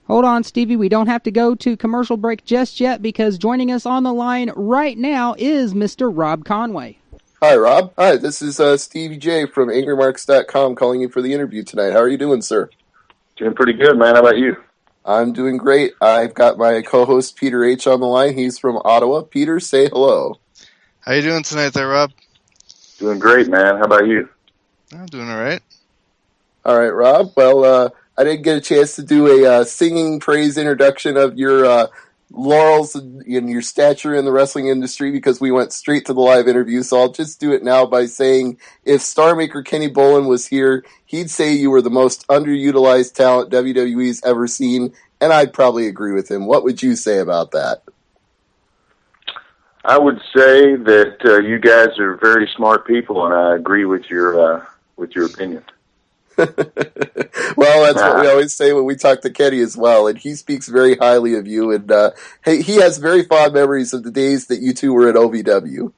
Hold on, Stevie. We don't have to go to commercial break just yet, because joining us on the line right now is Mr. Rob Conway. Hi, Rob. Hi, this is Stevie J from AngryMarks.com calling you for the interview tonight. How are you doing, sir? Doing pretty good, man. How about you? I'm doing great. I've got my co-host Peter H. on the line. He's from Ottawa. Peter, say hello. How you doing tonight there, Rob? Doing great, man. How about you? I'm doing all right. All right, Rob. Well, I didn't get a chance to do a singing praise introduction of your laurels and your stature in the wrestling industry because we went straight to the live interview. So I'll just do it now by saying if Star Maker Kenny Bolin was here, he'd say you were the most underutilized talent WWE's ever seen, and I'd probably agree with him. What would you say about that? I would say that you guys are very smart people, and I agree with your opinion. Well, that's what we always say when we talk to Kenny as well, and he speaks very highly of you, and he has very fond memories of the days that you two were at OVW.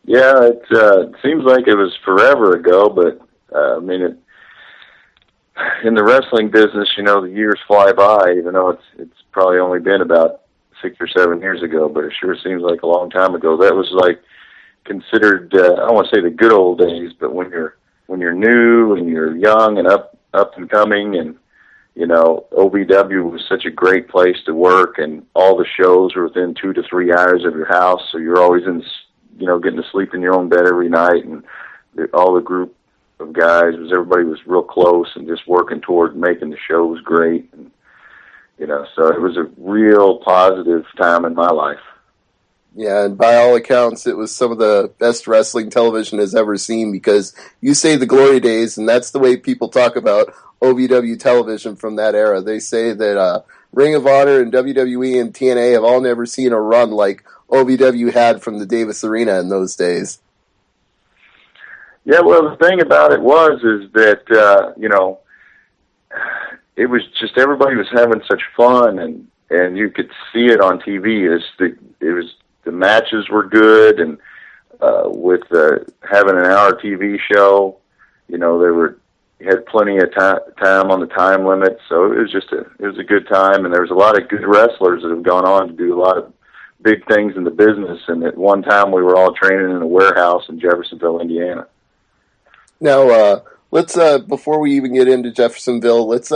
Yeah, it seems like it was forever ago, but I mean, in the wrestling business, the years fly by, even though it's probably only been about 6 or 7 years ago, but it sure seems like a long time ago. That was like considered, I don't want to say the good old days, but when you're new and you're young and up and coming, and OVW was such a great place to work, and all the shows were within 2 to 3 hours of your house, so you're always getting to sleep in your own bed every night, and all the group of guys everybody was real close and just working toward making the shows great, and so it was a real positive time in my life. Yeah, and by all accounts, it was some of the best wrestling television has ever seen, because you say the glory days, and that's the way people talk about OVW television from that era. They say that Ring of Honor and WWE and TNA have all never seen a run like OVW had from the Davis Arena in those days. Yeah, well, the thing about it is that, it was just everybody was having such fun, and you could see it on TV. The matches were good, and with having an hour TV show, you had plenty of time on the time limit, so it was a good time, and there was a lot of good wrestlers that have gone on to do a lot of big things in the business, and at one time we were all training in a warehouse in Jeffersonville, Indiana. Now, let's before we even get into Jeffersonville, let's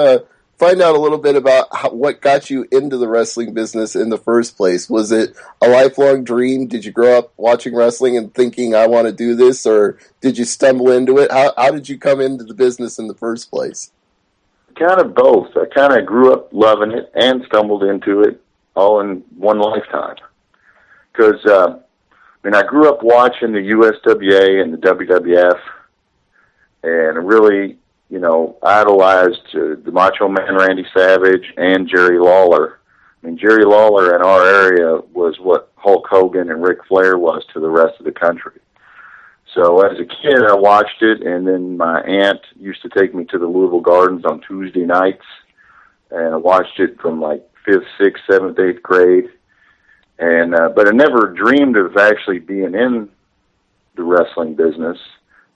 find out a little bit about what got you into the wrestling business in the first place. Was it a lifelong dream? Did you grow up watching wrestling and thinking, I want to do this, or did you stumble into it? How did you come into the business in the first place? Kind of both. I kind of grew up loving it and stumbled into it all in one lifetime. Because, I grew up watching the USWA and the WWF, and really, idolized the Macho Man Randy Savage and Jerry Lawler. Jerry Lawler in our area was what Hulk Hogan and Ric Flair was to the rest of the country. So as a kid, I watched it, and then my aunt used to take me to the Louisville Gardens on Tuesday nights, and I watched it from like 5th, 6th, 7th, 8th grade. And but I never dreamed of actually being in the wrestling business,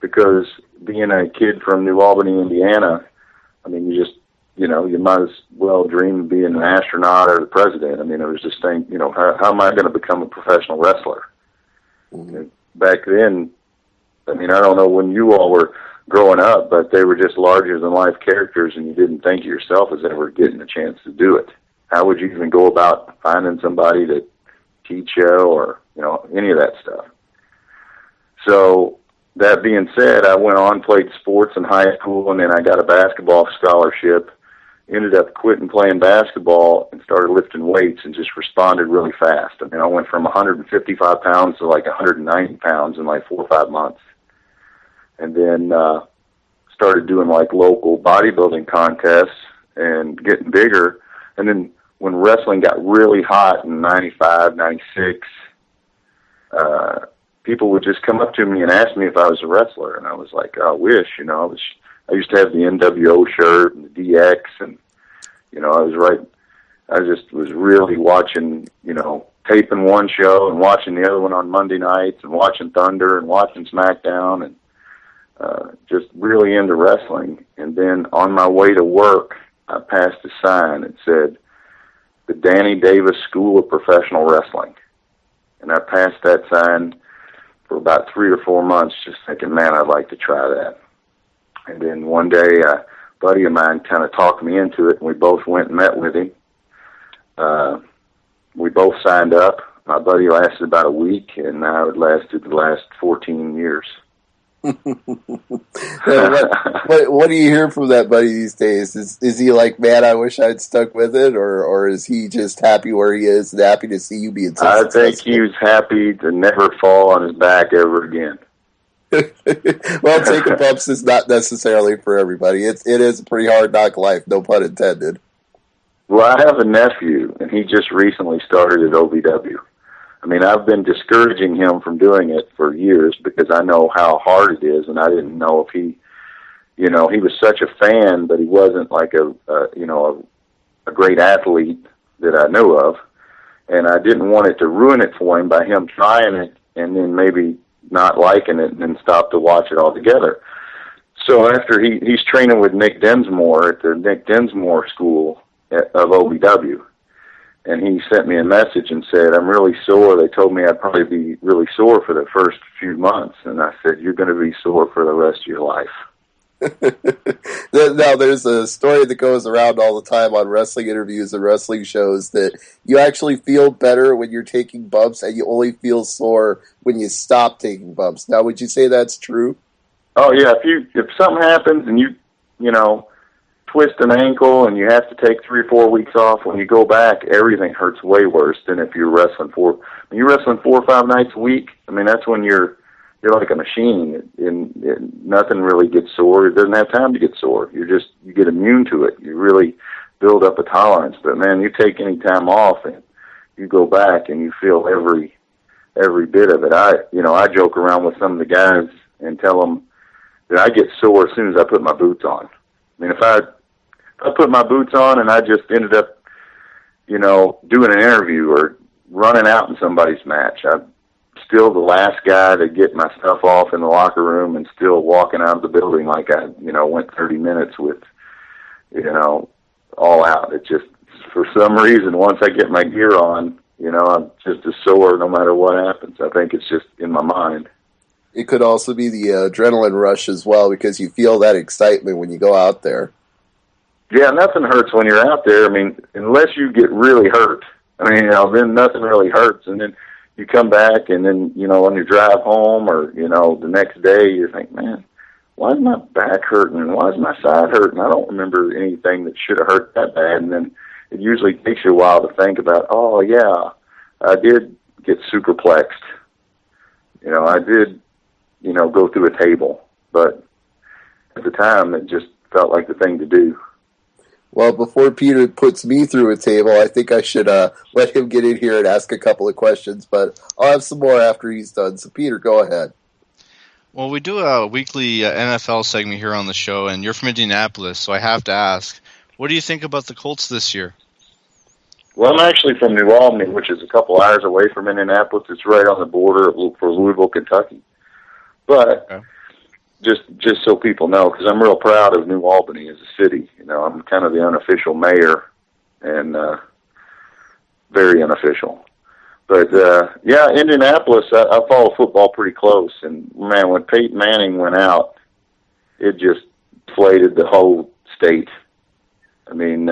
because being a kid from New Albany, Indiana, you might as well dream of being an astronaut or the president. It was just saying, how am I going to become a professional wrestler? Mm-hmm. Back then, I don't know when you all were growing up, but they were just larger-than-life characters, and you didn't think of yourself as ever getting a chance to do it. How would you even go about finding somebody to teach you or, any of that stuff? So, that being said, I went on, played sports in high school, and then I got a basketball scholarship, ended up quitting playing basketball and started lifting weights and just responded really fast. I went from 155 pounds to like 190 pounds in like 4 or 5 months. And then started doing like local bodybuilding contests and getting bigger. And then when wrestling got really hot in 95, 96, people would just come up to me and ask me if I was a wrestler, and I was like, I wish, I used to have the NWA shirt and the DX, and, I just was really watching, taping one show and watching the other one on Monday nights and watching Thunder and watching SmackDown and just really into wrestling. And then on my way to work, I passed a sign that said, the Danny Davis School of Professional Wrestling. And I passed that sign for about 3 or 4 months just thinking, man, I'd like to try that. And then one day, a buddy of mine kind of talked me into it, and we both went and met with him. We both signed up. My buddy lasted about a week, and I had lasted the last 14 years. What do you hear from that buddy these days? Is he like, man, I wish I'd stuck with it, or is he just happy where he is and happy to see you being so successful? I think he was happy to never fall on his back ever again. Well, taking bumps is not necessarily for everybody. It is a pretty hard knock life, no pun intended. Well, I have a nephew, and he just recently started at OVW. I mean, I've been discouraging him from doing it for years because I know how hard it is, and I didn't know if he, he was such a fan, but he wasn't like a great athlete that I knew of, and I didn't want it to ruin it for him by him trying it and then maybe not liking it and then stop to watch it altogether. So after he's training with Nick Densmore at the Nick Densmore School of OVW. And he sent me a message and said, I'm really sore. They told me I'd probably be really sore for the first few months. And I said, you're going to be sore for the rest of your life. Now, there's a story that goes around all the time on wrestling interviews and wrestling shows that you actually feel better when you're taking bumps and you only feel sore when you stop taking bumps. Now, would you say that's true? Oh, yeah. If something happens and you twist an ankle and you have to take 3 or 4 weeks off, when you go back, everything hurts way worse than if you're wrestling when you're wrestling 4 or 5 nights a week. I mean, that's when you're like a machine, and nothing really gets sore. It doesn't have time to get sore. You get immune to it. You really build up a tolerance. But man, you take any time off and you go back and you feel every bit of it. I joke around with some of the guys and tell them that I get sore as soon as I put my boots on. I mean, if I put my boots on and I just ended up, doing an interview or running out in somebody's match, I'm still the last guy to get my stuff off in the locker room and still walking out of the building like I, went 30 minutes with, all out. It just, for some reason, once I get my gear on, I'm just as sore no matter what happens. I think it's just in my mind. It could also be the adrenaline rush as well, because you feel that excitement when you go out there. Yeah, nothing hurts when you're out there. I mean, unless you get really hurt. I mean, then nothing really hurts. And then you come back, and then, on your drive home or, the next day, you think, man, why is my back hurting? Why is my side hurting? I don't remember anything that should have hurt that bad. And then it usually takes you a while to think about, oh, yeah, I did get superplexed. I did, go through a table. But at the time, it just felt like the thing to do. Well, before Peter puts me through a table, I think I should let him get in here and ask a couple of questions, but I'll have some more after he's done. So, Peter, go ahead. Well, we do a weekly NFL segment here on the show, and you're from Indianapolis, so I have to ask, what do you think about the Colts this year? Well, I'm actually from New Albany, which is a couple hours away from Indianapolis. It's right on the border for Louisville, Kentucky. But... Okay. Just so people know, because I'm real proud of New Albany as a city. I'm kind of the unofficial mayor, and very unofficial. But yeah, Indianapolis, I follow football pretty close. And man, when Peyton Manning went out, it just inflated the whole state. I mean,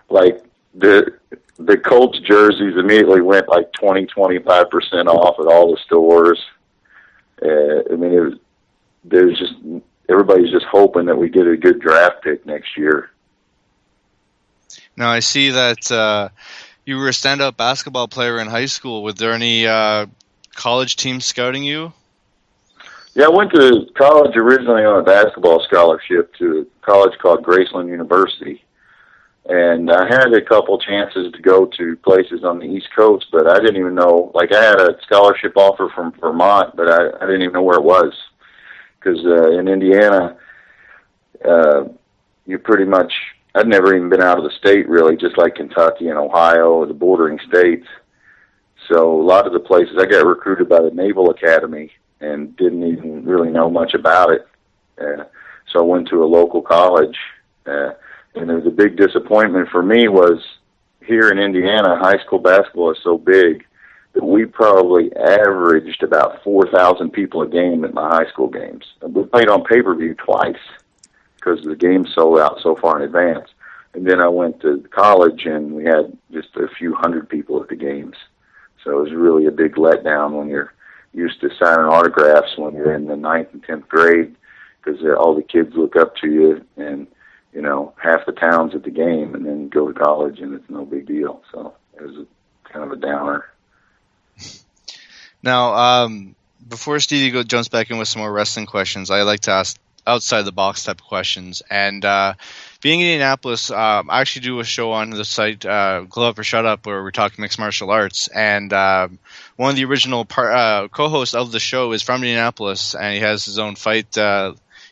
like the Colts jerseys immediately went like 20-25% off at all the stores. I mean, everybody's just hoping that we get a good draft pick next year. Now, I see that you were a stand-up basketball player in high school. Was there any college team scouting you? Yeah, I went to college originally on a basketball scholarship to a college called Graceland University. And I had a couple chances to go to places on the East Coast, but I didn't even know. Like, I had a scholarship offer from Vermont, but I didn't even know where it was. Because in Indiana, you pretty much, I'd never even been out of the state really, just like Kentucky and Ohio, the bordering states. So a lot of the places, I got recruited by the Naval Academy and didn't even really know much about it. So I went to a local college. And the big disappointment for me was here in Indiana, high school basketball is so big that we probably averaged about 4,000 people a game at my high school games. And we played on pay-per-view twice because the game sold out so far in advance. And then I went to college, and we had just a few hundred people at the games. So it was really a big letdown when you're used to signing autographs when you're in the 9th and 10th grade, because all the kids look up to you, and, you know, half the town's at the game, and then you go to college, and it's no big deal. So it was kind of a downer. Now, before Stevie jumps back in with some more wrestling questions, I like to ask outside the box type of questions. And being in Indianapolis, I actually do a show on the site, Glow Up or Shut Up, where we're talking mixed martial arts. And one of the original co-hosts of the show is from Indianapolis, and he has his own fight.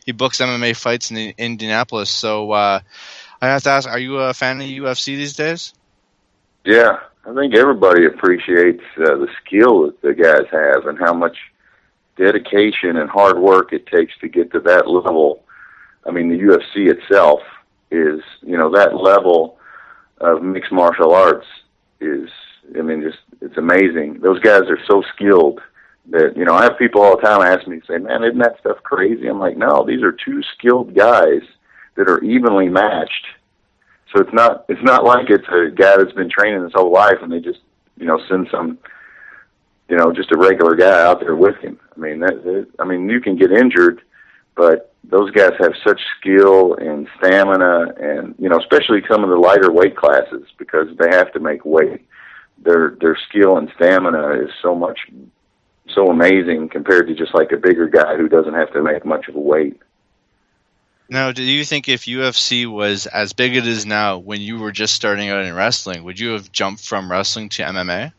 He books MMA fights in Indianapolis. So I have to ask, are you a fan of UFC these days? Yeah, I think everybody appreciates the skill that the guys have and how much dedication and hard work it takes to get to that level. I mean, the UFC itself is, you know, that level of mixed martial arts is, I mean, just, it's amazing. Those guys are so skilled that, you know, I have people all the time ask me, say, man, isn't that stuff crazy? I'm like, no, these are two skilled guys that are evenly matched. So it's not like it's a guy that's been training his whole life and they just, you know, send some, you know, just a regular guy out there with him. I mean, you can get injured, but those guys have such skill and stamina, and, you know, especially some of the lighter weight classes, because they have to make weight. Their skill and stamina is so amazing compared to just like a bigger guy who doesn't have to make much of a weight. Now, do you think if UFC was as big as it is now when you were just starting out in wrestling, would you have jumped from wrestling to MMA?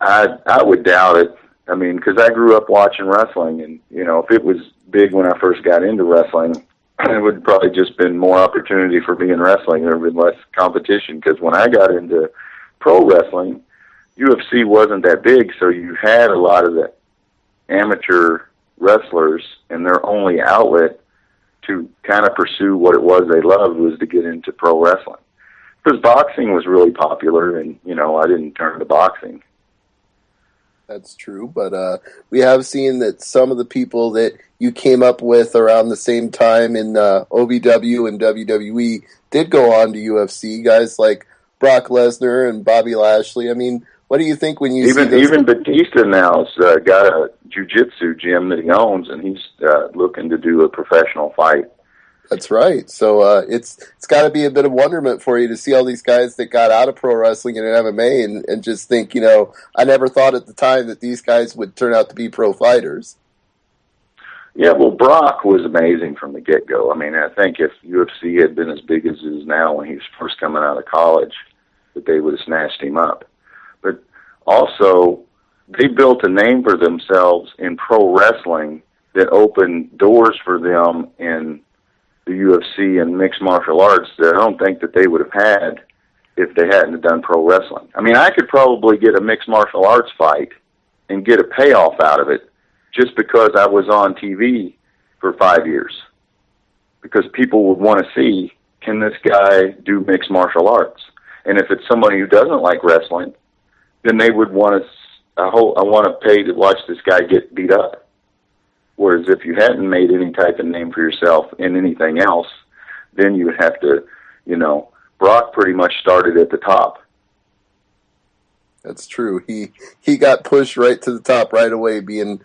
I would doubt it. I mean, because I grew up watching wrestling, and, you know, if it was big when I first got into wrestling, it would probably just been more opportunity for me in wrestling. There would have been less competition, because when I got into pro wrestling, UFC wasn't that big, so you had a lot of the amateur wrestlers, and their only outlet to kind of pursue what it was they loved was to get into pro wrestling. Because boxing was really popular, and, you know, I didn't turn to boxing. That's true, but we have seen that some of the people that you came up with around the same time in OVW and WWE did go on to UFC, guys like Brock Lesnar and Bobby Lashley. I mean, what do you think when you see those? Even Batista now's got a jiu-jitsu gym that he owns, and he's looking to do a professional fight. That's right. So it's got to be a bit of wonderment for you to see all these guys that got out of pro wrestling and MMA and just think, you know, I never thought at the time that these guys would turn out to be pro fighters. Yeah, well, Brock was amazing from the get-go. I mean, I think if UFC had been as big as it is now when he was first coming out of college, that they would have snatched him up. But also, they built a name for themselves in pro wrestling that opened doors for them in the UFC and mixed martial arts that I don't think that they would have had if they hadn't done pro wrestling. I mean, I could probably get a mixed martial arts fight and get a payoff out of it just because I was on TV for 5 years. Because people would want to see, can this guy do mixed martial arts? And if it's somebody who doesn't like wrestling, then they would want to, I want to pay to watch this guy get beat up. Whereas if you hadn't made any type of name for yourself in anything else, then you would have to, you know, Brock pretty much started at the top. That's true. He got pushed right to the top right away, being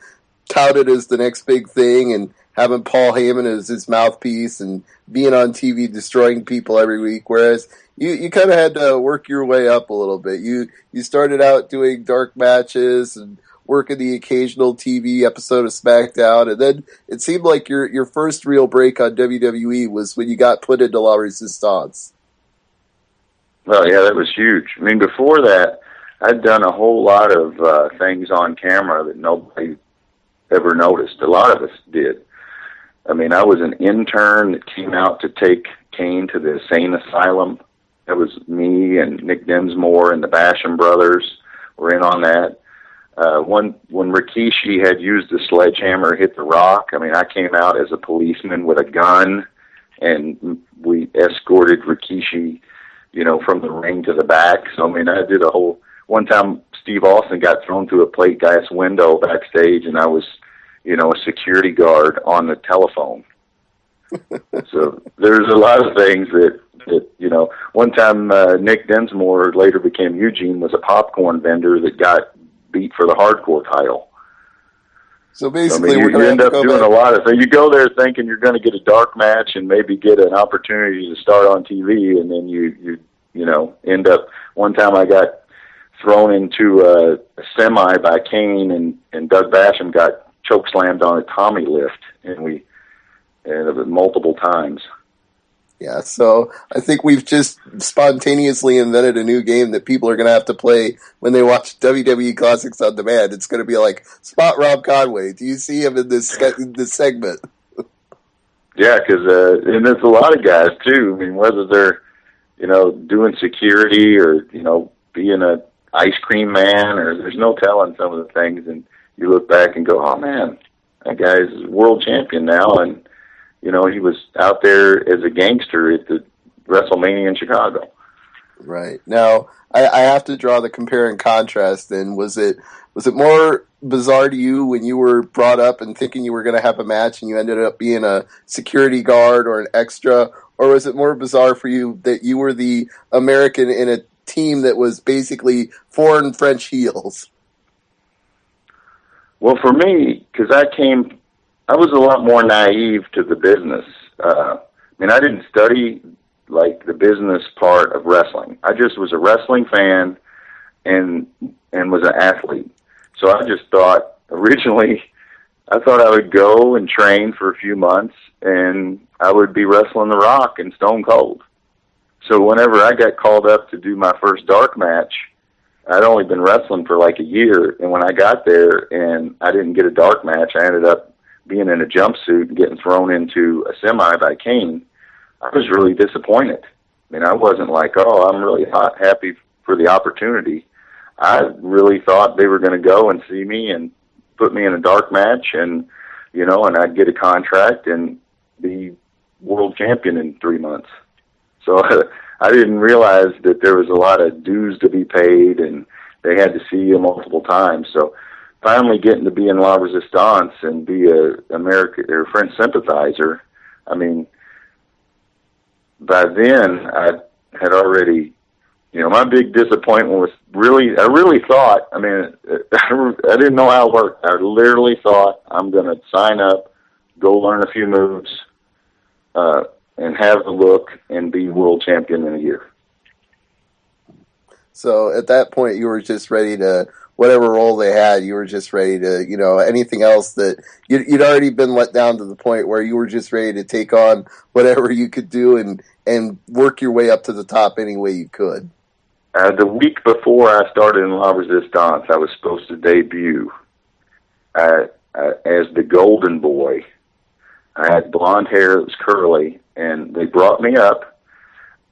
touted as the next big thing and having Paul Heyman as his mouthpiece and being on TV destroying people every week, whereas you kind of had to work your way up a little bit. You started out doing dark matches and working the occasional TV episode of SmackDown, and then it seemed like your first real break on WWE was when you got put into La Resistance. Well, yeah, that was huge. I mean, before that, I'd done a whole lot of things on camera that nobody ever noticed. A lot of us did. I mean, I was an intern that came out to take Kane to the insane asylum. That was me and Nick Dinsmore and the Basham brothers were in on that. When Rikishi had used the sledgehammer to hit The Rock, I mean, I came out as a policeman with a gun and we escorted Rikishi, from the ring to the back. So, I mean, I did one time Steve Austin got thrown through a plate glass window backstage, and I was, a security guard on the telephone. So there's a lot of things that one time Nick Densmore, later became Eugene, was a popcorn vendor that got beat for the hardcore title. So basically, you end up doing a lot of things. You go there thinking you're going to get a dark match and maybe get an opportunity to start on TV, and then you end up. One time I got thrown into a semi by Kane, and Doug Basham got choke slammed on a Tommy lift, and multiple times. Yeah, so I think we've just spontaneously invented a new game that people are going to have to play when they watch WWE Classics on Demand. It's going to be like, spot Rob Conway. Do you see him in this segment? Yeah, because and there's a lot of guys, too. I mean, whether they're, doing security or, being a ice cream man, or there's no telling some of the things. And you look back and go, oh, man, that guy's world champion now. And he was out there as a gangster at the WrestleMania in Chicago. Right. Now, I have to draw the compare and contrast then. Was it more bizarre to you when you were brought up and thinking you were going to have a match and you ended up being a security guard or an extra? Or was it more bizarre for you that you were the American in a team that was basically foreign French heels? Well, for me, because I was a lot more naive to the business. I didn't study like the business part of wrestling. I just was a wrestling fan and was an athlete. So I just thought, originally, I thought I would go and train for a few months and I would be wrestling The Rock and Stone Cold. So whenever I got called up to do my first dark match, I'd only been wrestling for like a year. And when I got there and I didn't get a dark match, I ended up being in a jumpsuit and getting thrown into a semi by Kane. I was really disappointed. I mean, I wasn't like, oh, I'm really happy for the opportunity. I really thought they were going to go and see me and put me in a dark match and, and I'd get a contract and be world champion in 3 months. So I didn't realize that there was a lot of dues to be paid and they had to see you multiple times. So finally getting to be in La Resistance and be a American or French sympathizer, I mean, by then I had already, my big disappointment was I really thought, I didn't know how it worked. I literally thought I'm going to sign up, go learn a few moves, and have the look and be world champion in a year. So at that point you were just ready to, whatever role they had, you were just ready to, anything else that you'd already been let down to the point where you were just ready to take on whatever you could do and work your way up to the top any way you could. The week before I started in La Resistance, I was supposed to debut as the Golden Boy. I had blonde hair that was curly, and they brought me up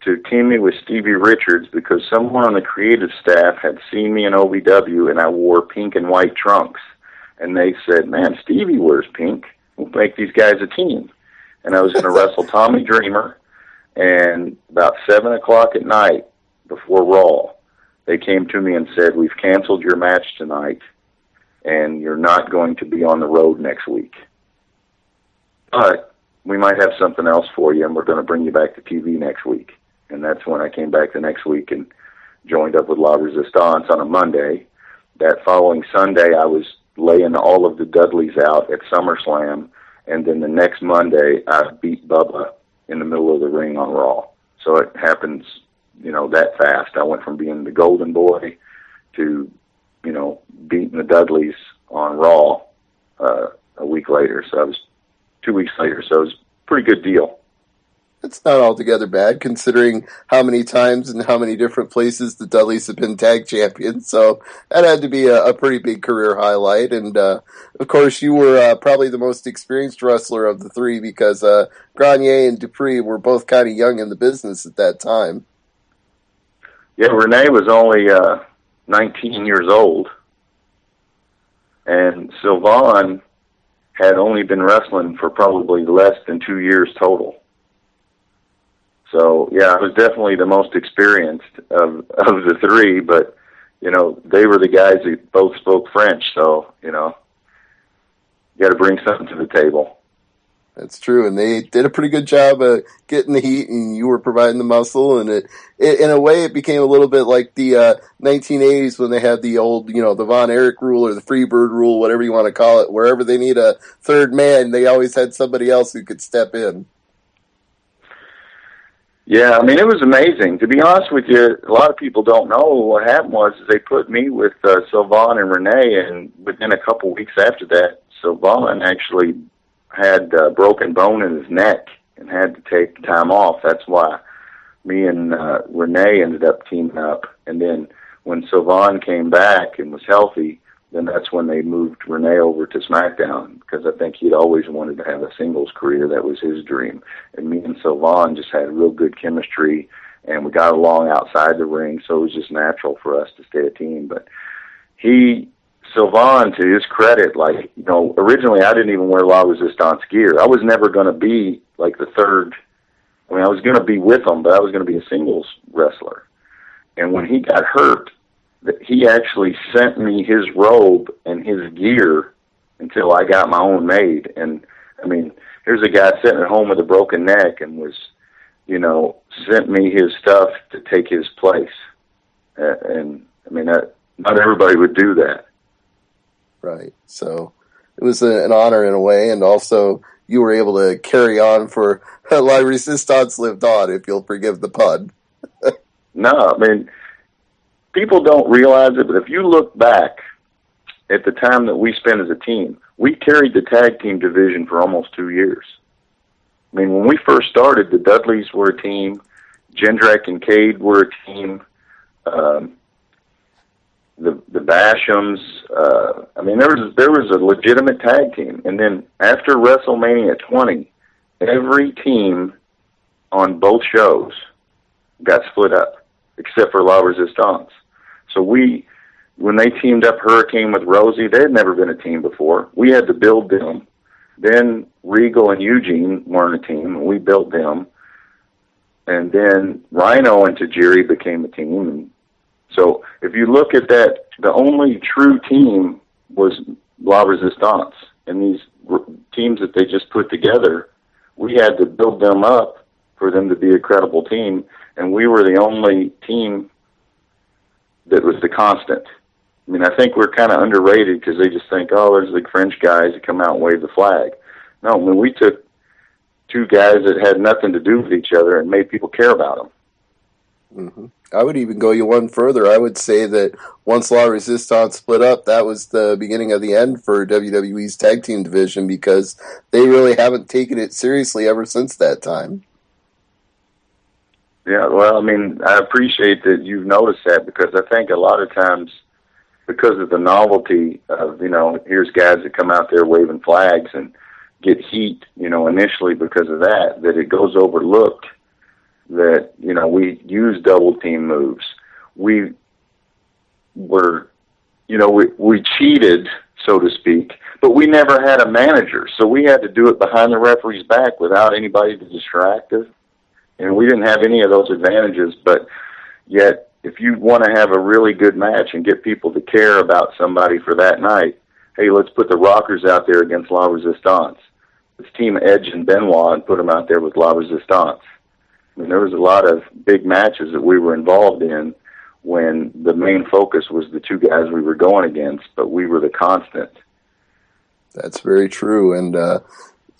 to team me with Stevie Richards because someone on the creative staff had seen me in OVW and I wore pink and white trunks. And they said, man, Stevie wears pink. We'll make these guys a team. And I was going to wrestle Tommy Dreamer. And about 7 o'clock at night before Raw, they came to me and said, we've canceled your match tonight and you're not going to be on the road next week. But we might have something else for you and we're going to bring you back to TV next week. And that's when I came back the next week and joined up with La Resistance on a Monday. That following Sunday, I was laying all of the Dudleys out at SummerSlam. And then the next Monday, I beat Bubba in the middle of the ring on Raw. So it happens, that fast. I went from being the Golden Boy to, beating the Dudleys on Raw a week later. So I was 2 weeks later. So it was a pretty good deal. It's not altogether bad, considering how many times and how many different places the Dudleys have been tag champions. So that had to be a pretty big career highlight. And, of course, you were probably the most experienced wrestler of the three because Grenier and Dupree were both kind of young in the business at that time. Yeah, Renee was only 19 years old. And Sylvain had only been wrestling for probably less than 2 years total. So yeah, I was definitely the most experienced of the three, but you know, they were the guys that both spoke French, so you know, you got to bring something to the table. That's true, and they did a pretty good job of getting the heat, and you were providing the muscle, and it in a way, it became a little bit like the 1980s when they had the old, you know, the Von Erich rule or the Freebird rule, whatever you want to call it. Wherever they need a third man, they always had somebody else who could step in. Yeah, I mean, it was amazing. To be honest with you, a lot of people don't know what happened was they put me with Sylvain and Renee, and within a couple weeks after that, Sylvain actually had a broken bone in his neck and had to take time off. That's why me and Renee ended up teaming up. And then when Sylvain came back and was healthy, then that's when they moved Renee over to SmackDown, because I think he'd always wanted to have a singles career. That was his dream. And me and Sylvain just had real good chemistry, and we got along outside the ring, so it was just natural for us to stay a team. But Sylvain, to his credit, like, you know, originally I didn't even wear La Resistance gear. I was never going to be like the third. I mean, I was going to be with him, but I was going to be a singles wrestler. And when he got hurt, he actually sent me his robe and his gear until I got my own made. And, I mean, here's a guy sitting at home with a broken neck and was, you know, sent me his stuff to take his place. And, I mean, not everybody would do that. Right. So it was an honor in a way, and also you were able to carry on for La Resistance lived on, if you'll forgive the pun. No, I mean, people don't realize it, but if you look back at the time that we spent as a team, we carried the tag team division for almost 2 years. I mean, when we first started, the Dudleys were a team, Jindrak and Cade were a team, the Bashams. I mean, there was a legitimate tag team. And then after WrestleMania 20, every team on both shows got split up, except for La Resistance. So when they teamed up Hurricane with Rosie, they had never been a team before. We had to build them. Then Regal and Eugene weren't a team, and we built them. And then Rhino and Tajiri became a team. And so if you look at that, the only true team was La Resistance. And these teams that they just put together, we had to build them up for them to be a credible team. And we were the only team that was the constant. I mean, I think we're kind of underrated because they just think, oh, there's the French guys that come out and wave the flag. No, I mean, we took two guys that had nothing to do with each other and made people care about them. Mm-hmm. I would even go you one further. I would say that once La Resistance split up, that was the beginning of the end for WWE's tag team division, because they really haven't taken it seriously ever since that time. Yeah, well, I mean, I appreciate that you've noticed that, because I think a lot of times, because of the novelty of, you know, here's guys that come out there waving flags and get heat, you know, initially because of that it goes overlooked that, you know, we use double team moves. We were, you know, we cheated, so to speak, but we never had a manager. So we had to do it behind the referee's back without anybody to distract us. And we didn't have any of those advantages, but yet if you want to have a really good match and get people to care about somebody for that night, hey, let's put the Rockers out there against La Resistance. Let's team Edge and Benoit and put them out there with La Resistance. I mean, there was a lot of big matches that we were involved in when the main focus was the two guys we were going against, but we were the constant. That's very true, and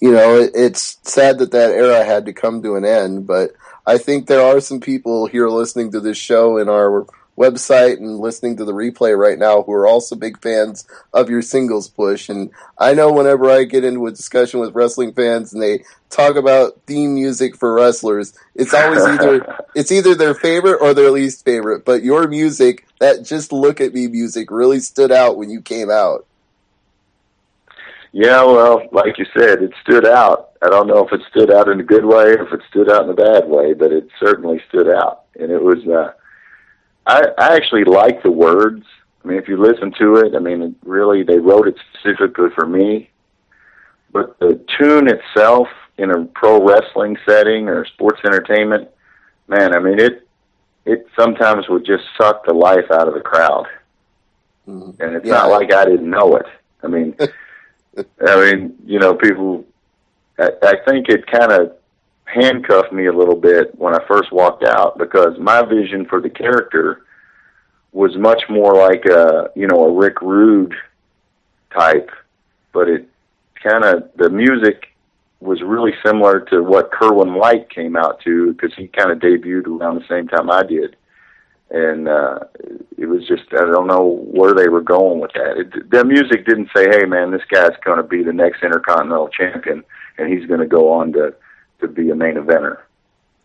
you know, it's sad that era had to come to an end, but I think there are some people here listening to this show in our website and listening to the replay right now who are also big fans of your singles push. And I know whenever I get into a discussion with wrestling fans and they talk about theme music for wrestlers, it's always either their favorite or their least favorite. But your music, that Just Look at Me music, really stood out when you came out. Yeah, well, like you said, it stood out. I don't know if it stood out in a good way or if it stood out in a bad way, but it certainly stood out. And it was, I actually like the words. I mean, if you listen to it, I mean, really, they wrote it specifically for me. But the tune itself in a pro wrestling setting or sports entertainment, man, I mean, it sometimes would just suck the life out of the crowd. And it's not like I didn't know it. I mean, people, I think it kind of handcuffed me a little bit when I first walked out, because my vision for the character was much more like a Rick Rude type, but it kind of, the music was really similar to what Kerwin White came out to, because he kind of debuted around the same time I did. And it was just, I don't know where they were going with that. The music didn't say, hey, man, this guy's going to be the next Intercontinental Champion, and he's going to go on to be a main eventer.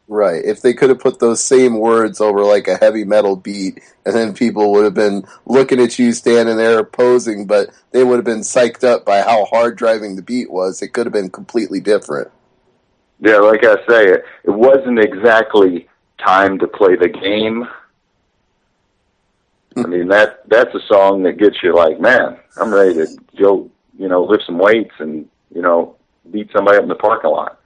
Right. If they could have put those same words over like a heavy metal beat, and then people would have been looking at you standing there posing, but they would have been psyched up by how hard driving the beat was, it could have been completely different. Yeah, like I say, it wasn't exactly time to play the game. I mean, that's a song that gets you like, man, I'm ready to go, lift some weights and, beat somebody up in the parking lot.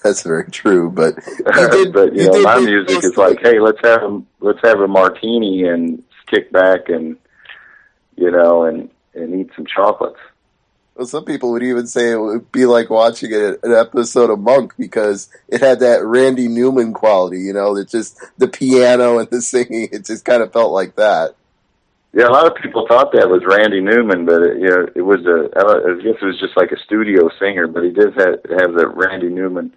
That's very true, but my music is like, hey, let's have a martini and kick back and eat some chocolates. Well, some people would even say it would be like watching an episode of Monk, because it had that Randy Newman quality, that just the piano and the singing, it just kind of felt like that. Yeah, a lot of people thought that was Randy Newman, but it was I guess it was just like a studio singer, but he did have the Randy Newman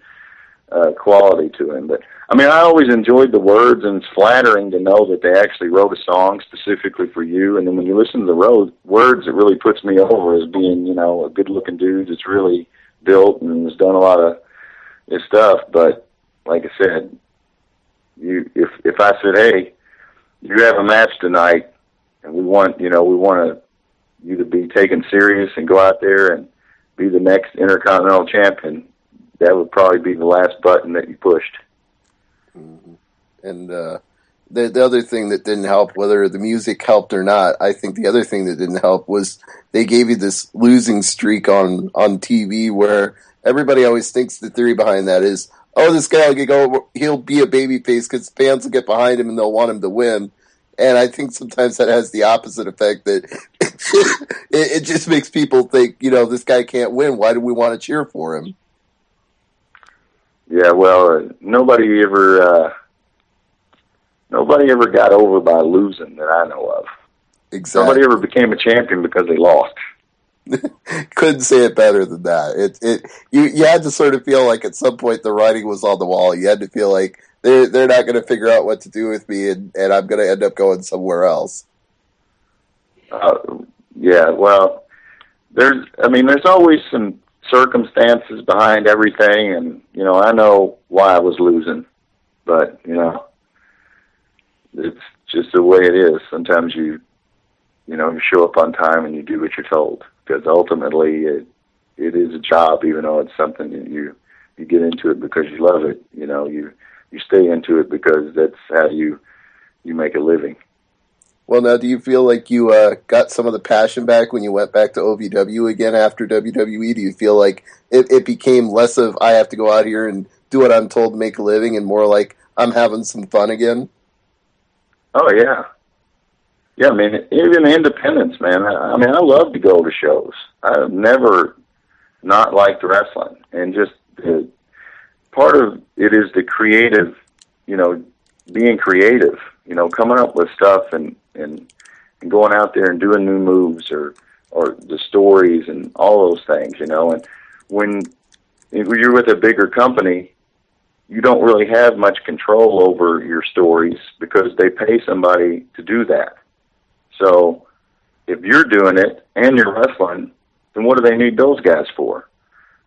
quality to him. But I mean, I always enjoyed the words, and it's flattering to know that they actually wrote a song specifically for you. And then when you listen to the words, it really puts me over as being, a good-looking dude that's really built and has done a lot of his stuff. But like I said, if I said, hey, you have a match tonight, and we want you to be taken serious and go out there and be the next Intercontinental Champion, that would probably be the last button that you pushed. Mm-hmm. And the other thing that didn't help, whether the music helped or not, I think the other thing that didn't help was they gave you this losing streak on TV, where everybody always thinks the theory behind that is, oh, this guy he'll be a babyface because fans will get behind him and they'll want him to win. And I think sometimes that has the opposite effect, that it just makes people think, this guy can't win. Why do we want to cheer for him? Yeah, well, nobody ever got over by losing that I know of. Exactly. Nobody ever became a champion because they lost. Couldn't say it better than that. You had to sort of feel like at some point the writing was on the wall. You had to feel like they're not going to figure out what to do with me, and I'm going to end up going somewhere else. Yeah, well, there's always some circumstances behind everything, and I know why I was losing, but it's just the way it is. Sometimes you show up on time and you do what you're told, because ultimately it is a job, even though it's something that you get into it because you love it. You stay into it because that's how you make a living. Well, now, do you feel like you got some of the passion back when you went back to OVW again after WWE? Do you feel like it became less of, I have to go out here and do what I'm told to make a living, and more like, I'm having some fun again? Oh, yeah. Yeah, I mean, even independence, man. I love to go to shows. I've never not liked wrestling. And just part of it is the creative, being creative, coming up with stuff and going out there and doing new moves or the stories and all those things, And when you're with a bigger company, you don't really have much control over your stories because they pay somebody to do that. So if you're doing it and you're wrestling, then what do they need those guys for?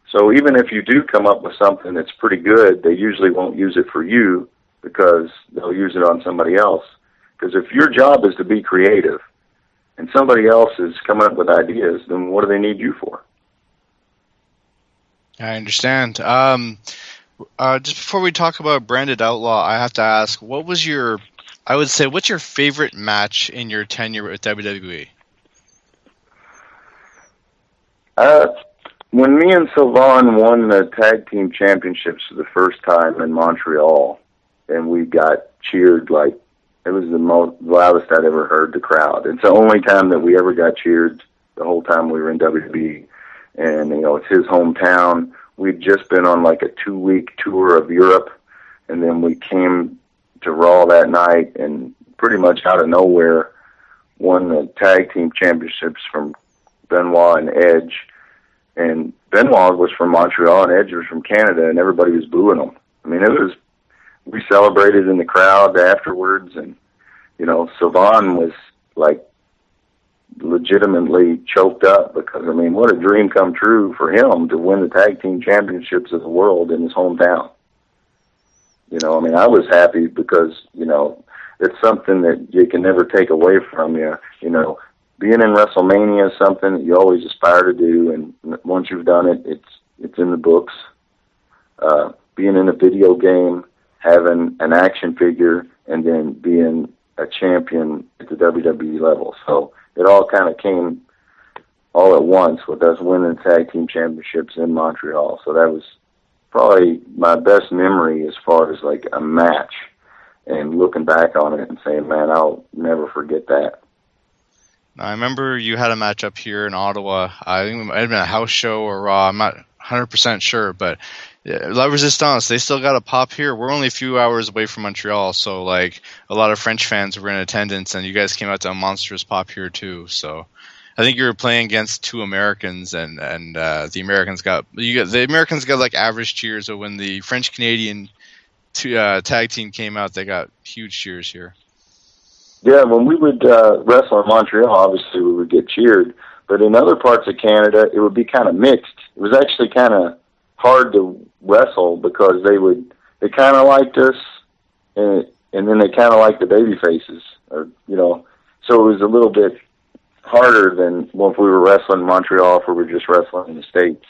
So even if you do come up with something that's pretty good, they usually won't use it for you because they'll use it on somebody else. Because if your job is to be creative and somebody else is coming up with ideas, then what do they need you for? I understand. Just before we talk about Branded Outlaw, I have to ask, what's your favorite match in your tenure with WWE? When me and Sylvain won the tag team championships for the first time in Montreal, and we got cheered like it was the most loudest I'd ever heard the crowd. It's the only time that we ever got cheered the whole time we were in WWE. And, you know, it's his hometown. We'd just been on like a 2-week tour of Europe, and then we came to Raw that night and pretty much out of nowhere won the tag team championships from Benoit and Edge. And Benoit was from Montreal and Edge was from Canada, and everybody was booing them. I mean, we celebrated in the crowd afterwards, and, you know, Savon was like legitimately choked up because, I mean, what a dream come true for him to win the tag team championships of the world in his hometown. You know, I mean, I was happy because, you know, it's something that you can never take away from you. You know, being in WrestleMania is something that you always aspire to do, and once you've done it, it's in the books. Being in a video game, having an action figure, and then being a champion at the WWE level. So it all kind of came all at once with us winning tag team championships in Montreal. So that was probably my best memory as far as like a match, and looking back on it and saying, man, I'll never forget that. I remember you had a match up here in Ottawa. I think it might have been a house show or Raw. I'm not 100% sure, but La Resistance, they still got a pop here. We're only a few hours away from Montreal, so like a lot of French fans were in attendance, and you guys came out to a monstrous pop here too. So I think you were playing against two Americans, and the Americans got like average cheers, but when the French Canadian tag team came out, they got huge cheers here. Yeah, when we would wrestle in Montreal, obviously we would get cheered, but in other parts of Canada, it would be kind of mixed. It was actually kind of hard to wrestle because they kind of liked us, and then they kind of liked the baby faces, or, you know, so it was a little bit harder than if we were wrestling in Montreal, if we were just wrestling in the States.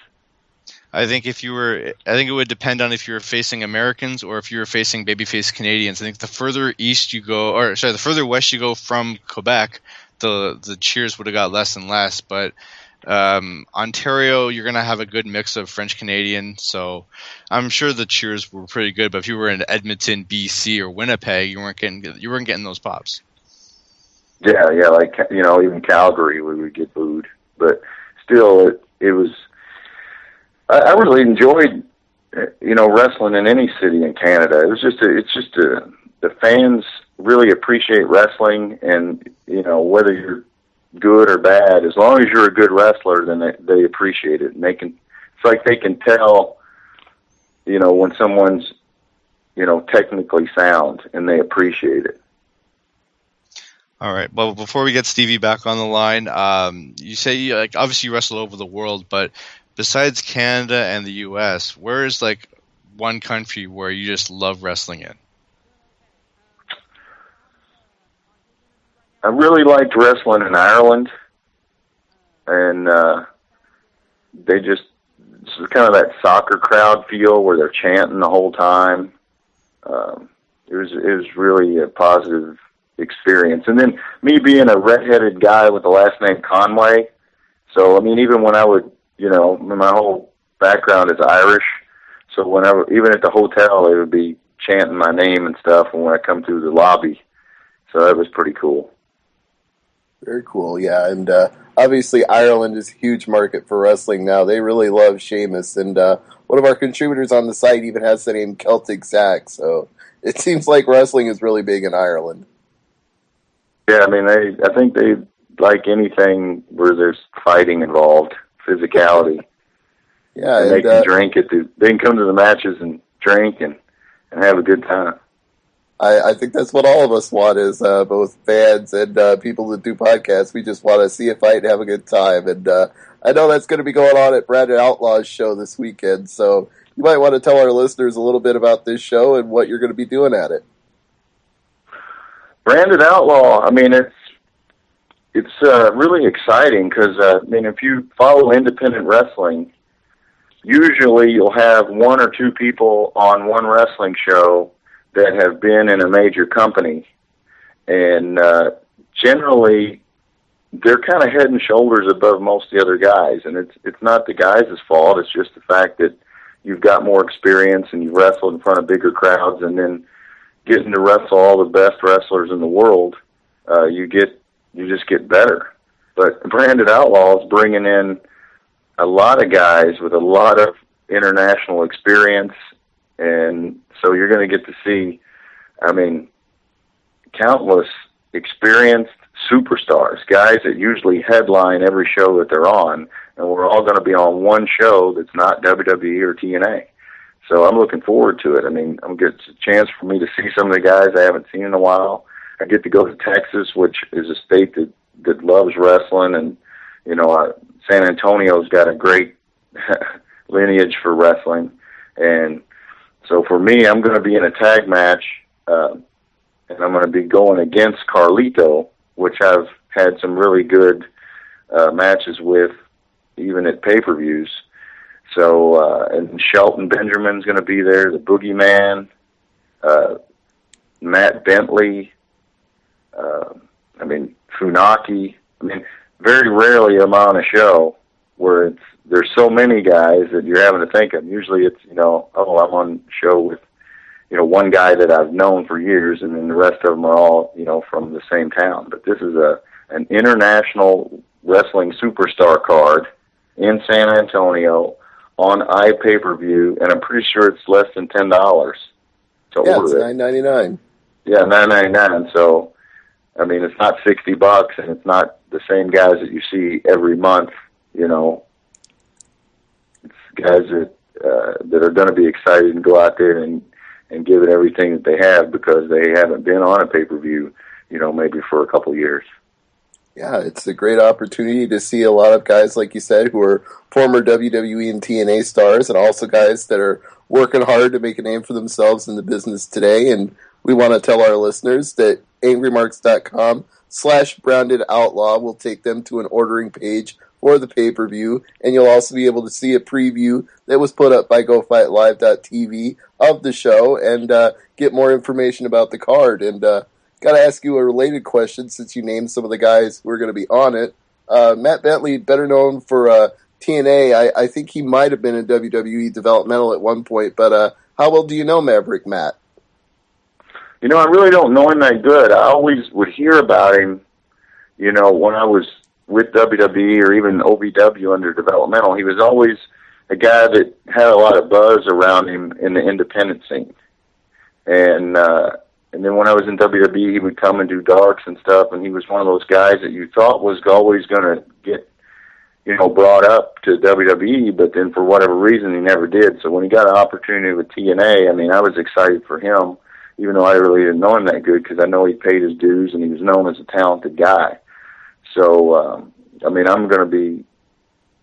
I think it would depend on if you were facing Americans or if you were facing babyface Canadians. I think the further the further west you go from Quebec, the cheers would have got less and less. But Ontario, you're gonna have a good mix of French Canadian, so I'm sure the cheers were pretty good. But if you were in Edmonton, BC, or Winnipeg, you weren't getting those pops. Yeah, like, you know, even Calgary we would get booed, but still, it was. I really enjoyed, you know, wrestling in any city in Canada. It was the fans really appreciate wrestling, and, you know, whether you're good or bad, as long as you're a good wrestler, then they appreciate it, and it's like they can tell, you know, when someone's, you know, technically sound, and they appreciate it. All right. Well, before we get Stevie back on the line, you say obviously you wrestle over the world, but besides Canada and the U.S., where is like one country where you just love wrestling in? I really liked wrestling in Ireland, and it's kind of that soccer crowd feel where they're chanting the whole time. It was really a positive experience. And then me being a redheaded guy with the last name Conway, so I mean, even when I would, you know, my whole background is Irish, so even at the hotel, they would be chanting my name and stuff when I come through the lobby. So that was pretty cool. Very cool, yeah. And obviously Ireland is a huge market for wrestling now. They really love Sheamus, and one of our contributors on the site even has the name Celtic Zach, so it seems like wrestling is really big in Ireland. Yeah, I mean, I think they like anything where there's fighting involved. Physicality. Yeah, and they can drink they can come to the matches and drink and have a good time. I think that's what all of us want, is both fans and people that do podcasts. We just want to see a fight and have a good time. And I know that's going to be going on at Branded Outlaw's show this weekend, so you might want to tell our listeners a little bit about this show and what you're going to be doing at it. Branded Outlaw, I mean, it's really exciting because, I mean, if you follow independent wrestling, usually you'll have one or two people on one wrestling show that have been in a major company. And generally, they're kind of head and shoulders above most of the other guys. And it's not the guys' fault. It's just the fact that you've got more experience and you've wrestled in front of bigger crowds. And then, getting to wrestle all the best wrestlers in the world, you just get better. But Branded Outlaws bringing in a lot of guys with a lot of international experience, and so you're going to get to see, I mean, countless experienced superstars, guys that usually headline every show that they're on, and we're all going to be on one show that's not WWE or TNA. So I'm looking forward to it. I mean, it's a chance for me to see some of the guys I haven't seen in a while. I get to go to Texas, which is a state that loves wrestling, and San Antonio's got a great lineage for wrestling. And so for me, I'm going to be in a tag match, and I'm going to be going against Carlito, which I've had some really good matches with, even at pay-per-views. So, and Shelton Benjamin's going to be there, the Boogeyman, Matt Bentley, Funaki. Very rarely am I on a show where there's so many guys that you're having to think of. Usually it's, I'm on a show with, one guy that I've known for years, and then the rest of them are all, from the same town. But this is an international wrestling superstar card in San Antonio on iPay-per-view, and I'm pretty sure it's less than $10 to order it's $9.99. Yeah, $9.99. So, it's not $60, and it's not the same guys that you see every month. It's guys that are going to be excited and go out there and give it everything that they have, because they haven't been on a pay-per-view, maybe for a couple of years. Yeah, it's a great opportunity to see a lot of guys, like you said, who are former WWE and TNA stars, and also guys that are working hard to make a name for themselves in the business today. And we want to tell our listeners that angrymarks.com/brownedoutlaw will take them to an ordering page for the pay-per-view, and you'll also be able to see a preview that was put up by GoFightLive.tv of the show, and get more information about the card. And got to ask you a related question, since you named some of the guys who are going to be on it. Matt Bentley, better known for TNA, I think he might have been in WWE developmental at one point, but how well do you know Maverick Matt? I really don't know him that good. I always would hear about him, when I was with WWE or even OVW under developmental. He was always a guy that had a lot of buzz around him in the independent scene. And then when I was in WWE, he would come and do darks and stuff, and he was one of those guys that you thought was always going to get, brought up to WWE, but then for whatever reason, he never did. So when he got an opportunity with TNA, I was excited for him, even though I really didn't know him that good, because I know he paid his dues and he was known as a talented guy. So, I'm going to be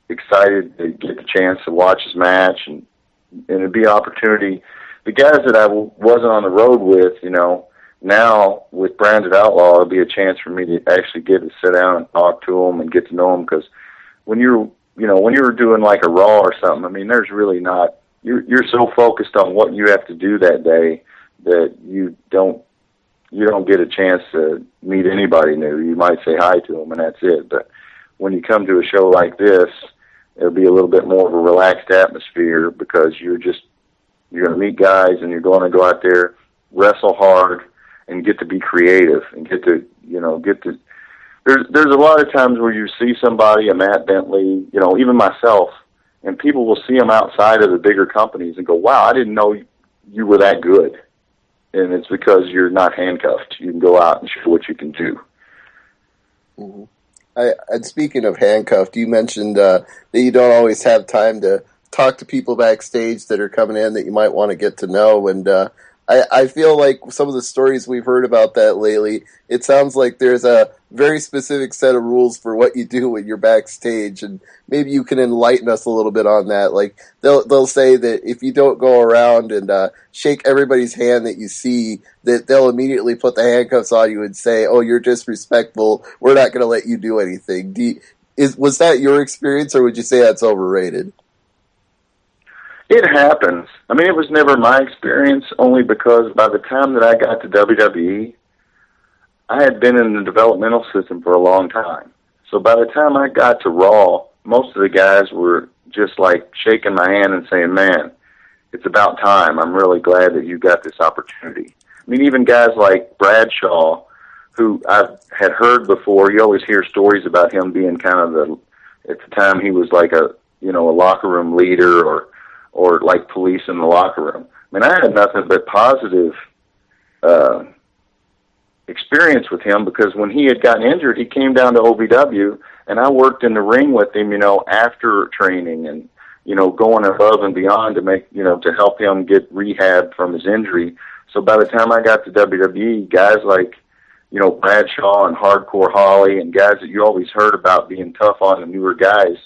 excited to get the chance to watch his match, and it'd be an opportunity. The guys that I wasn't on the road with, now with Branded Outlaw, it'll be a chance for me to actually get to sit down and talk to them and get to know them, because when you're doing like a Raw or something, there's really not, you're so focused on what you have to do that day that you don't get a chance to meet anybody new. You might say hi to them, and that's it. But when you come to a show like this, it'll be a little bit more of a relaxed atmosphere, because you're going to meet guys, and you're going to go out there, wrestle hard, and get to be creative, and there's a lot of times where you see somebody, a Matt Bentley, even myself, and people will see them outside of the bigger companies and go, wow, I didn't know you were that good. And it's because you're not handcuffed. You can go out and show what you can do. Mm-hmm. And speaking of handcuffed, you mentioned that you don't always have time to talk to people backstage that are coming in that you might want to get to know. And I feel like some of the stories we've heard about that lately, it sounds like there's a very specific set of rules for what you do when you're backstage, and maybe you can enlighten us a little bit on that. Like they'll say that if you don't go around and shake everybody's hand that you see, that they'll immediately put the handcuffs on you and say, "Oh, you're disrespectful. We're not going to let you do anything." Was that your experience, or would you say that's overrated? It happens. It was never my experience, only because by the time that I got to WWE, I had been in the developmental system for a long time. So by the time I got to Raw, most of the guys were just like shaking my hand and saying, man, it's about time. I'm really glad that you got this opportunity. mean, even guys like Bradshaw, who I had heard before. You always hear stories about him being kind of at the time he was like a locker room leader or like police in the locker room. I mean, I had nothing but positive experience with him, because when he had gotten injured, he came down to OVW, and I worked in the ring with him, after training and, going above and beyond to make, to help him get rehab from his injury. So by the time I got to WWE, guys like, Bradshaw and Hardcore Holly and guys that you always heard about being tough on the newer guys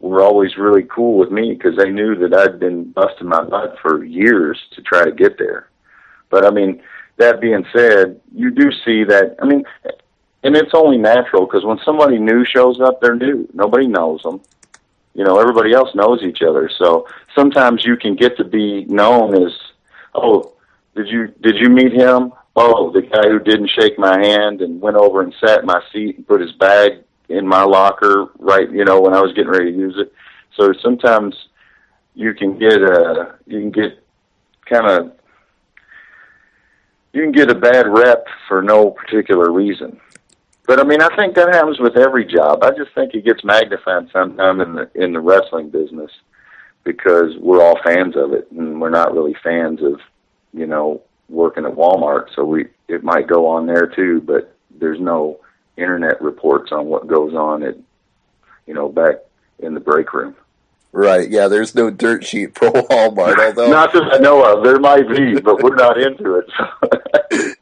were always really cool with me, because they knew that I'd been busting my butt for years to try to get there. But I mean, that being said, you do see that, and it's only natural, because when somebody new shows up, they're new. Nobody knows them. Everybody else knows each other. So sometimes you can get to be known as, oh, did you meet him? Oh, the guy who didn't shake my hand and went over and sat in my seat and put his bag in my locker, right, when I was getting ready to use it. So sometimes you can get a bad rep for no particular reason. But I think that happens with every job. I just think it gets magnified sometime in the wrestling business, because we're all fans of it, and we're not really fans of, working at Walmart. So it might go on there too, but there's no internet reports on what goes on at, back in the break room. Right, yeah, there's no dirt sheet for Walmart, although... Not that I know of. There might be, but we're not into it.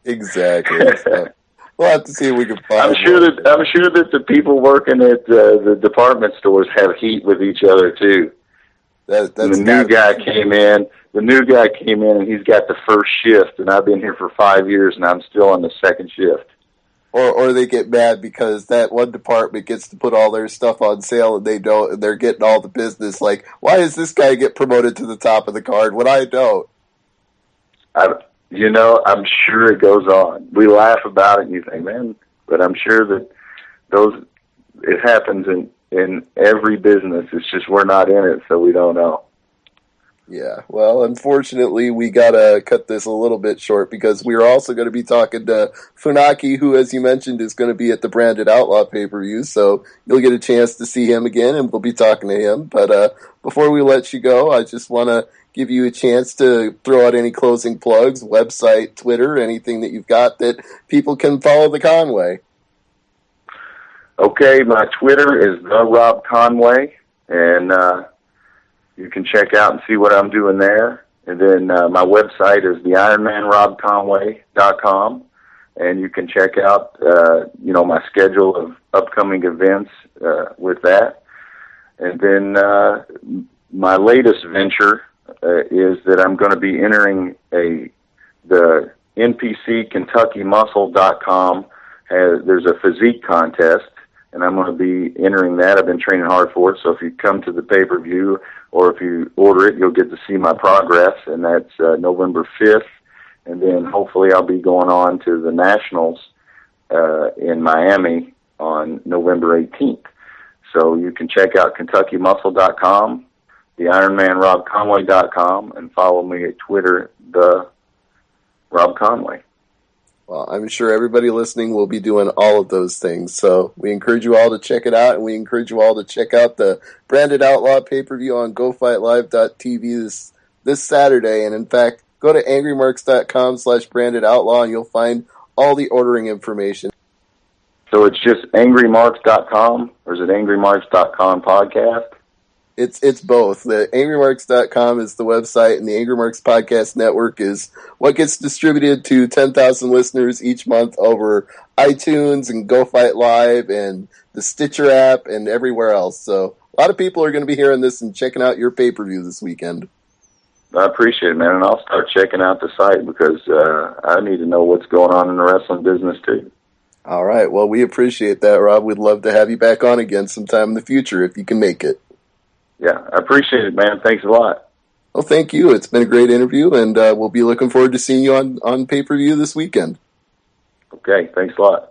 Exactly. So we'll have to see if we can find I'm sure that the people working at the department stores have heat with each other, too. The new guy came in, and he's got the first shift, and I've been here for 5 years, and I'm still on the second shift. Or they get mad because that one department gets to put all their stuff on sale and they don't, and they're getting all the business. Like, why does this guy get promoted to the top of the card when I don't? I'm sure it goes on. We laugh about it and you think, man, but I'm sure that it happens in every business. It's just we're not in it, so we don't know. Yeah, well, unfortunately, we got to cut this a little bit short, because we are also going to be talking to Funaki, who, as you mentioned, is going to be at the Branded Outlaw pay-per-view, so you'll get a chance to see him again, and we'll be talking to him. But before we let you go, I just want to give you a chance to throw out any closing plugs, website, Twitter, anything that you've got that people can follow the Conway. Okay, my Twitter is the Rob Conway, and you can check out and see what I'm doing there. And then my website is theironmanrobconway.com, and you can check out, my schedule of upcoming events with that. And then my latest venture is that I'm going to be entering the NPC KentuckyMuscle.com. There's a physique contest, and I'm going to be entering that. I've been training hard for it, so if you come to the pay-per-view or if you order it, you'll get to see my progress, and that's November 5th. And then hopefully I'll be going on to the Nationals in Miami on November 18th. So you can check out KentuckyMuscle.com, theironmanrobconway.com, and follow me at Twitter, the Rob Conway. Well, I'm sure everybody listening will be doing all of those things. So we encourage you all to check it out, and we encourage you all to check out the Branded Outlaw pay-per-view on GoFightLive.tv this Saturday. And in fact, go to angrymarks.com/BrandedOutlaw, and you'll find all the ordering information. So it's just angrymarks.com, or is it angrymarks.com podcast? It's both. The angrymarks.com is the website, and the Angry Marks Podcast Network is what gets distributed to 10,000 listeners each month over iTunes and Go Fight Live and the Stitcher app and everywhere else. So a lot of people are going to be hearing this and checking out your pay-per-view this weekend. I appreciate it, man, and I'll start checking out the site, because I need to know what's going on in the wrestling business, too. All right. Well, we appreciate that, Rob. We'd love to have you back on again sometime in the future if you can make it. Yeah, I appreciate it, man. Thanks a lot. Well, thank you. It's been a great interview, and we'll be looking forward to seeing you on pay-per-view this weekend. Okay, thanks a lot.